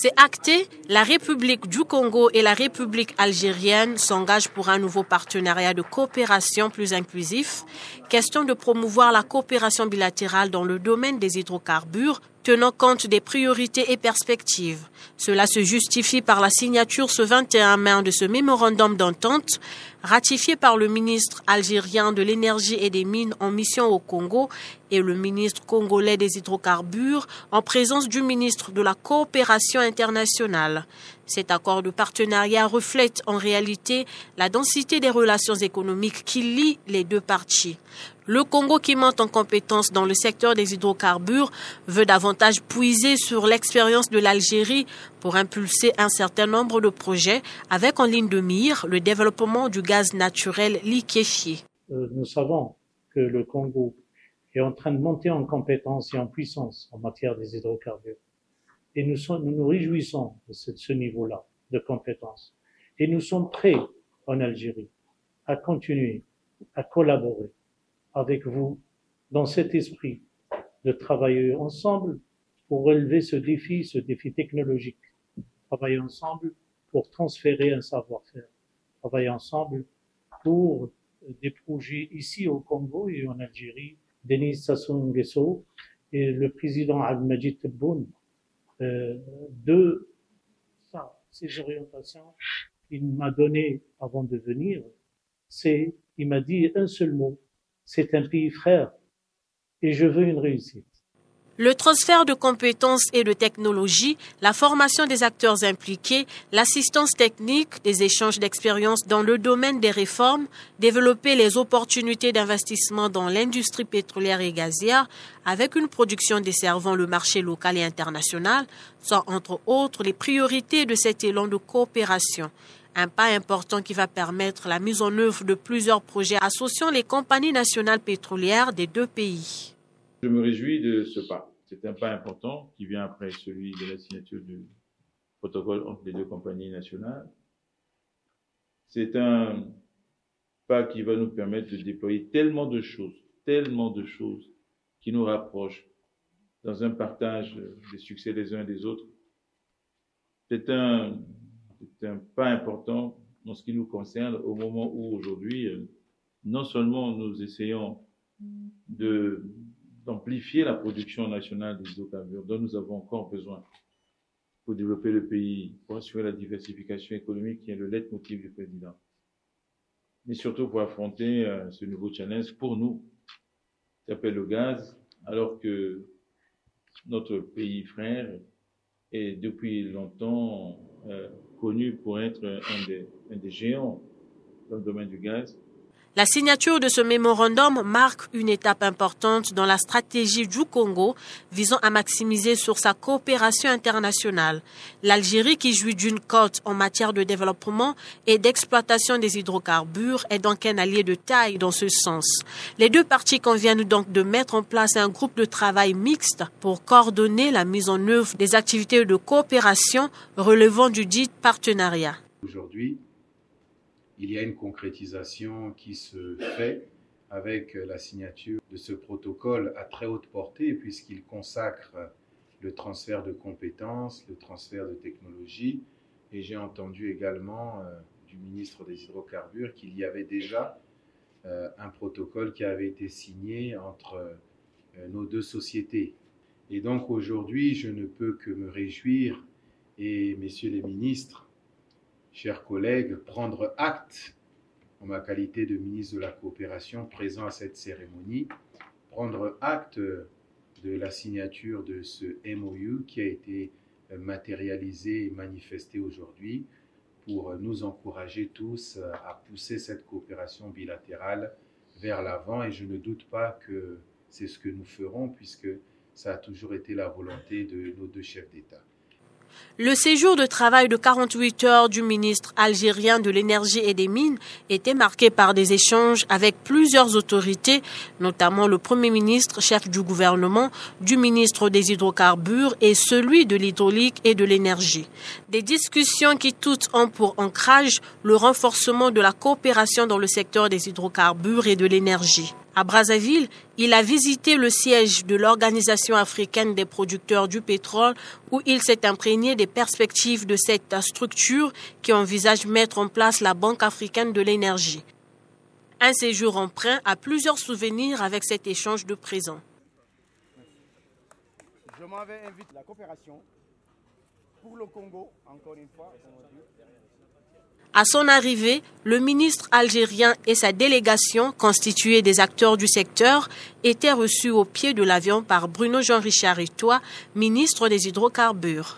C'est acté, la République du Congo et la République algérienne s'engagent pour un nouveau partenariat de coopération plus inclusif. Question de promouvoir la coopération bilatérale dans le domaine des hydrocarbures, tenant compte des priorités et perspectives. Cela se justifie par la signature ce 21 mai de ce mémorandum d'entente ratifié par le ministre algérien de l'énergie et des mines en mission au Congo et le ministre congolais des hydrocarbures en présence du ministre de la coopération internationale. Cet accord de partenariat reflète en réalité la densité des relations économiques qui lient les deux parties. Le Congo, qui monte en compétences dans le secteur des hydrocarbures, veut davantage puiser sur l'expérience de l'Algérie pour impulser un certain nombre de projets avec en ligne de mire le développement du gaz naturel liquéfié. Nous savons que le Congo est en train de monter en compétences et en puissance en matière des hydrocarbures. Et nous nous réjouissons de ce niveau-là de compétences. Et nous sommes prêts en Algérie à continuer, à collaborer avec vous dans cet esprit de travailler ensemble pour relever ce défi technologique. Travailler ensemble pour transférer un savoir-faire. Travailler ensemble pour des projets ici au Congo et en Algérie. Denis Sassou Nguesso et le président Abdelmadjid Tebboune, ces orientations qu'il m'a donné avant de venir, il m'a dit un seul mot, c'est un pays frère et je veux une réussite. Le transfert de compétences et de technologies, la formation des acteurs impliqués, l'assistance technique, des échanges d'expériences dans le domaine des réformes, développer les opportunités d'investissement dans l'industrie pétrolière et gazière avec une production desservant le marché local et international sont entre autres les priorités de cet élan de coopération. Un pas important qui va permettre la mise en œuvre de plusieurs projets associant les compagnies nationales pétrolières des deux pays. Je me réjouis de ce pas. C'est un pas important qui vient après celui de la signature du protocole entre les deux compagnies nationales. C'est un pas qui va nous permettre de déployer tellement de choses qui nous rapprochent dans un partage des succès des uns et des autres. C'est un pas important en ce qui nous concerne au moment où aujourd'hui, non seulement nous essayons d'amplifier la production nationale des hydrocarbures dont nous avons encore besoin pour développer le pays, pour assurer la diversification économique qui est le leitmotiv du président, mais surtout pour affronter ce nouveau challenge pour nous, qui s'appelle le gaz, alors que notre pays frère est depuis longtemps connu pour être un des géants dans le domaine du gaz. La signature de ce mémorandum marque une étape importante dans la stratégie du Congo visant à maximiser sur sa coopération internationale. L'Algérie, qui jouit d'une cote en matière de développement et d'exploitation des hydrocarbures, est donc un allié de taille dans ce sens. Les deux parties conviennent donc de mettre en place un groupe de travail mixte pour coordonner la mise en œuvre des activités de coopération relevant du dit partenariat. Aujourd'hui, il y a une concrétisation qui se fait avec la signature de ce protocole à très haute portée puisqu'il consacre le transfert de compétences, le transfert de technologies. Et j'ai entendu également du ministre des Hydrocarbures qu'il y avait déjà un protocole qui avait été signé entre nos deux sociétés. Et donc aujourd'hui, je ne peux que me réjouir et messieurs les ministres, chers collègues, prendre acte, en ma qualité de ministre de la Coopération présent à cette cérémonie, prendre acte de la signature de ce MOU qui a été matérialisé et manifesté aujourd'hui pour nous encourager tous à pousser cette coopération bilatérale vers l'avant. Et je ne doute pas que c'est ce que nous ferons puisque ça a toujours été la volonté de nos deux chefs d'État. Le séjour de travail de 48 heures du ministre algérien de l'énergie et des mines était marqué par des échanges avec plusieurs autorités, notamment le Premier ministre, chef du gouvernement, du ministre des hydrocarbures et celui de l'hydraulique et de l'énergie. Des discussions qui toutes ont pour ancrage le renforcement de la coopération dans le secteur des hydrocarbures et de l'énergie. À Brazzaville, il a visité le siège de l'Organisation africaine des producteurs du pétrole où il s'est imprégné des perspectives de cette structure qui envisage mettre en place la Banque africaine de l'énergie. Un séjour empreint à plusieurs souvenirs avec cet échange de présents. Je m'avais invité la coopération pour le Congo, encore une fois. À son arrivée, le ministre algérien et sa délégation, constituée des acteurs du secteur, étaient reçus au pied de l'avion par Bruno Jean-Richard Itoa, ministre des Hydrocarbures.